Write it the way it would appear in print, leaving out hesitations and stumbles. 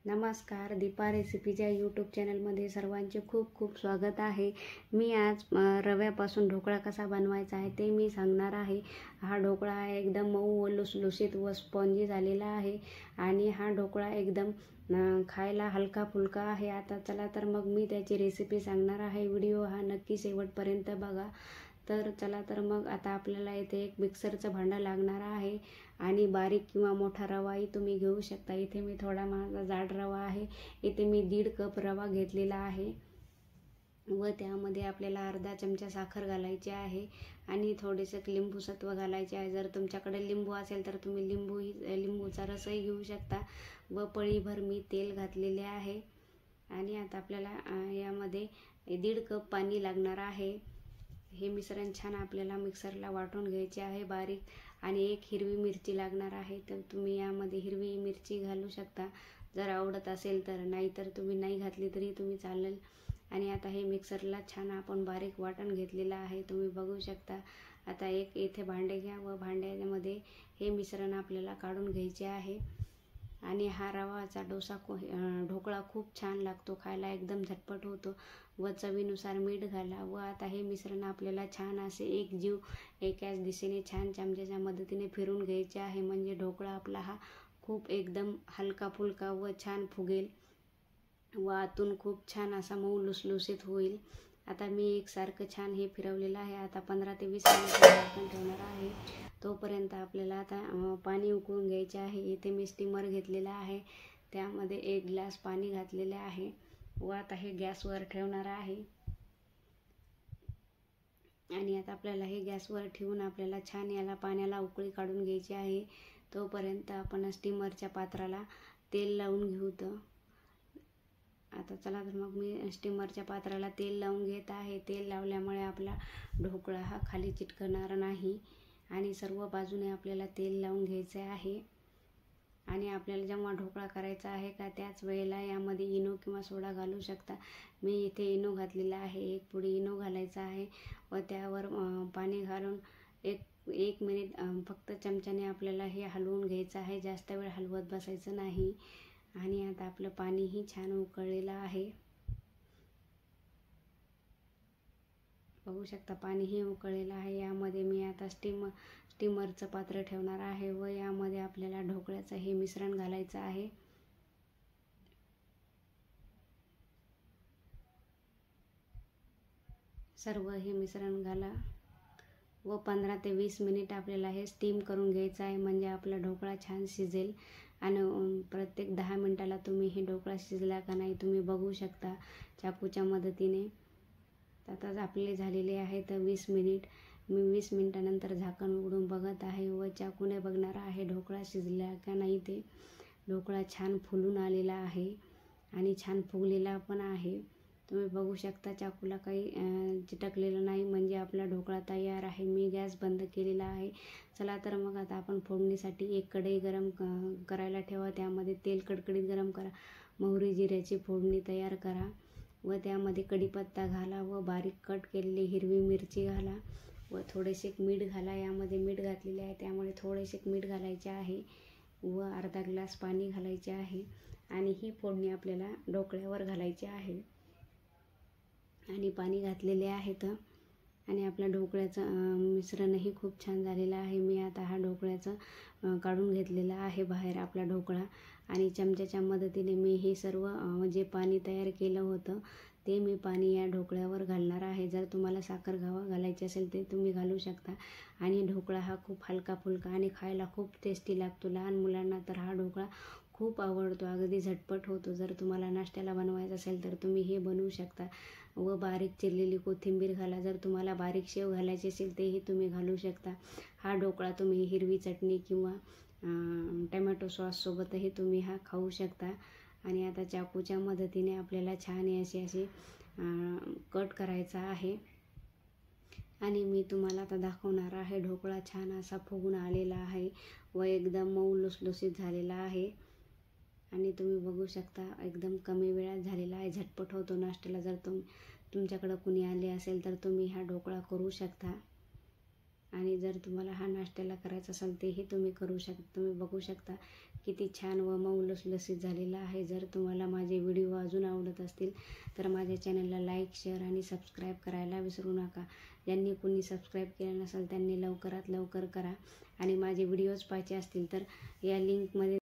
नमस्कार, दीपा रेसिपीच्या यूट्यूब चॅनलमध्ये सर्वांचे खूप खूप स्वागत आहे. मी आज रव्यापासून ढोकळा कसा बनवायचा आहे ते मी सांगणार आहे. हा ढोकळा आहे एकदम मऊ व लुसलुशीत व स्पॉन्जी झालेला आहे आणि हा ढोकळा एकदम खायला हलका फुलका आहे. आता चला तर मग मी त्याची रेसिपी सांगणार आहे. व्हिडिओ हा नक्की शेवटपर्यंत बघा. तर चला तर मग आता आपल्याला इथे एक मिक्सरचं भांडं लागणार आहे आणि बारीक किंवा मोठा रवाही तुम्ही घेऊ शकता. इथे मी थोडा माझा जाड रवा आहे. इथे मी 1.5 कप रवा घेतलेला आहे व त्यामध्ये आपल्याला अर्धा चमचा साखर घालायची आहे आणि थोडेसे लिंबू सत्व घालायचे आहे. जर तुमच्याकडे लिंबू असेल तर तुम्ही लिंबूचा रसही घेऊ शकता. व पळीभर मी तेल घातलेले आहे आणि आता आपल्याला यामध्ये 1.5 कप पाणी लागणार आहे. हे मिश्रण छान आपल्याला मिक्सरला वाटून घ्यायचे आहे बारीक. आणि एक हिरवी मिरची लागणार आहे, तर तुम्ही यामध्ये हिरवी मिरची घालू शकता जर आवडत असेल तर, नाहीतर तुम्ही नाही घातली तरी तुम्ही चालेल. आणि आता हे मिक्सरला छान आपण बारीक वाटण घेतलेलं आहे, तुम्ही बघू शकता. आता एक इथे भांडे घ्या व भांड्यामध्ये हे मिश्रण आपल्याला काढून घ्यायचे आहे. आणि हा रवाचा ढोकळा खूप छान लागतो, खायला एकदम झटपट होतो. व चवीनुसार मीठ घाला. व आता हे मिश्रण आपल्याला छान असे एकाच दिशेने छान चमच्याच्या मदतीने फिरून घ्यायचे आहे, म्हणजे ढोकळा आपला हा खूप एकदम हलका फुलका व छान फुगेल व आतून खूप छान असा मऊ लुसलुसीत होईल. आता मी एकसारखं छान हे फिरवलेलं आहे. आता 15 ते 20 मिनिट झाकण ठेवणार आहे. तोपर्यंत आपल्याला आता पाणी उकळून घ्यायचे आहे. इथे मी स्टीमर घेतलेला आहे, त्यामध्ये 1 ग्लास पाणी घातलेले आहे व आता हे गॅसवर ठेवणार आहे. आणि आता आपल्याला हे गॅसवर ठेवून आपल्याला छान याला पाण्याला उकळी काढून घ्यायची आहे. तोपर्यंत आपण स्टीमरच्या पात्राला तेल लावून घेऊ. आता चला तर मग मी स्टीमरच्या पात्राला तेल लावून घेत आहे. तेल लावल्यामुळे आपला ढोकळा हा खाली चिटकणार नाही आणि सर्व बाजूने आपल्याला तेल लावून घ्यायचे आहे. आणि आपल्याला जेव्हा ढोकळा करायचा आहे का त्याच वेळेला यामध्ये इनो किंवा सोडा घालू शकता. मी इथे इनो घातलेला आहे, 1 पुडी इनो घालायचा आहे व त्यावर पाणी घालून एक मिनिट फक्त चमच्याने आपल्याला हे हलवून घ्यायचं आहे, जास्त वेळ हलवत बसायचं नाही. आणि आता आपलं पाणीही छान उकळलेलं आहे, बघू शकता पाणीही उकळलेलं आहे. यामध्ये मी आता स्टीमरचं पात्र ठेवणार आहे व यामध्ये आपल्याला ढोकळ्याचं हे मिश्रण घालायचं आहे. सर्व हे मिश्रण घाला व 15 ते 20 मिनिट आपल्याला हे स्टीम करून घ्यायचं आहे, म्हणजे आपला ढोकळा छान शिजेल. आणि प्रत्येक 10 मिनिटाला तुम्ही हे ढोकळा शिजला का नाही तुम्ही बघू शकता चाकूच्या मदतीने. आता आपले झालेले आहे तर 20 मिनिट. मी 20 मिनिटानंतर झाकण उघडून बघत आहे व चाकूने बघणार आहे ढोकळा शिजला का नाही ते. ढोकळा छान फुलून आलेला आहे आणि छान फुगलेला पण आहे, तुम्ही बघू शकता. चाकूला काही चिटकलेलं नाही, म्हणजे आपला ढोकळा तयार आहे. मी गॅस बंद केलेला आहे. चला तर मग आता आपण फोडणीसाठी एक कढई गरम करायला ठेवा. त्यामध्ये तेल कडकडीत गरम करा. मोहरी जिऱ्याची फोडणी तयार करा व त्यामध्ये कढीपत्ता घाला व बारीक कट केलेली हिरवी मिरची घाला व थोडेसे मीठ घाला. यामध्ये मीठ घातलेले आहे त्यामुळे थोडेसे मीठ घालायचे आहे व अर्धा ग्लास पाणी घालायचे आहे. आणि ही फोडणी आपल्याला ढोकळ्यावर घालायची आहे. आणि पाणी घातलेले आहेत आणि आपल्या ढोकळ्याचं मिश्रणही खूप छान झालेलं आहे. मी आता हा ढोकळ्याचं काढून घेतलेला आहे बाहेर आपला ढोकळा. आणि चमच्याच्या मदतीने मी हे सर्व जे पाणी तयार केलं होतं ते मी पाणी या ढोकळ्यावर घालणार आहे. जर तुम्हाला साखर घालायची असेल ते तुम्ही घालू शकता. आणि ढोकळा हा खूप हलका फुलका आणि खायला खूप टेस्टी लागतो. लहान मुलांना तर हा ढोकळा खूप आवडतो, अगदी झटपट होतो. जर तुम्हाला नाश्त्याला बनवायचं असेल तर तुम्ही हे बनवू शकता. व बारीक चिरलेली कोथिंबीर घाला. जर तुम्हाला बारीक शेव घालायची असेल तेही तुम्ही घालू शकता. हा ढोकळा तुम्ही हिरवी चटणी किंवा टमॅटो सॉससोबतही तुम्ही हा खाऊ शकता. आणि आता चाकूच्या मदतीने आपल्याला छान असे कट करायचा आहे. आणि मी तुम्हाला आता दाखवणार आहे. ढोकळा छान असा फुगून आलेला आहे व एकदम मऊ लुसलुसीत झालेला आहे. आणि तुम्ही बघू शकता एकदम कमी वेळात झालेला आहे, झटपट होतो नाश्त्याला. जर तुमच्याकडं कुणी आले असेल तर तुम्ही हा ढोकळा करू शकता. आणि जर तुम्हाला हा नाश्त्याला करायचा असेल तेही तुम्ही करू शकता. तुम्ही बघू शकता किती छान व मऊ लसलसीत झालेला आहे. जर तुम्हाला माझे व्हिडिओ अजून आवडत असतील तर माझ्या चॅनलला लाईक, शेअर आणि सबस्क्राईब करायला विसरू नका. ज्यांनी कोणी सबस्क्राईब केलं नसेल त्यांनी लवकरात लवकर करा. आणि माझे व्हिडिओज पाहायचे असतील तर या लिंकमध्ये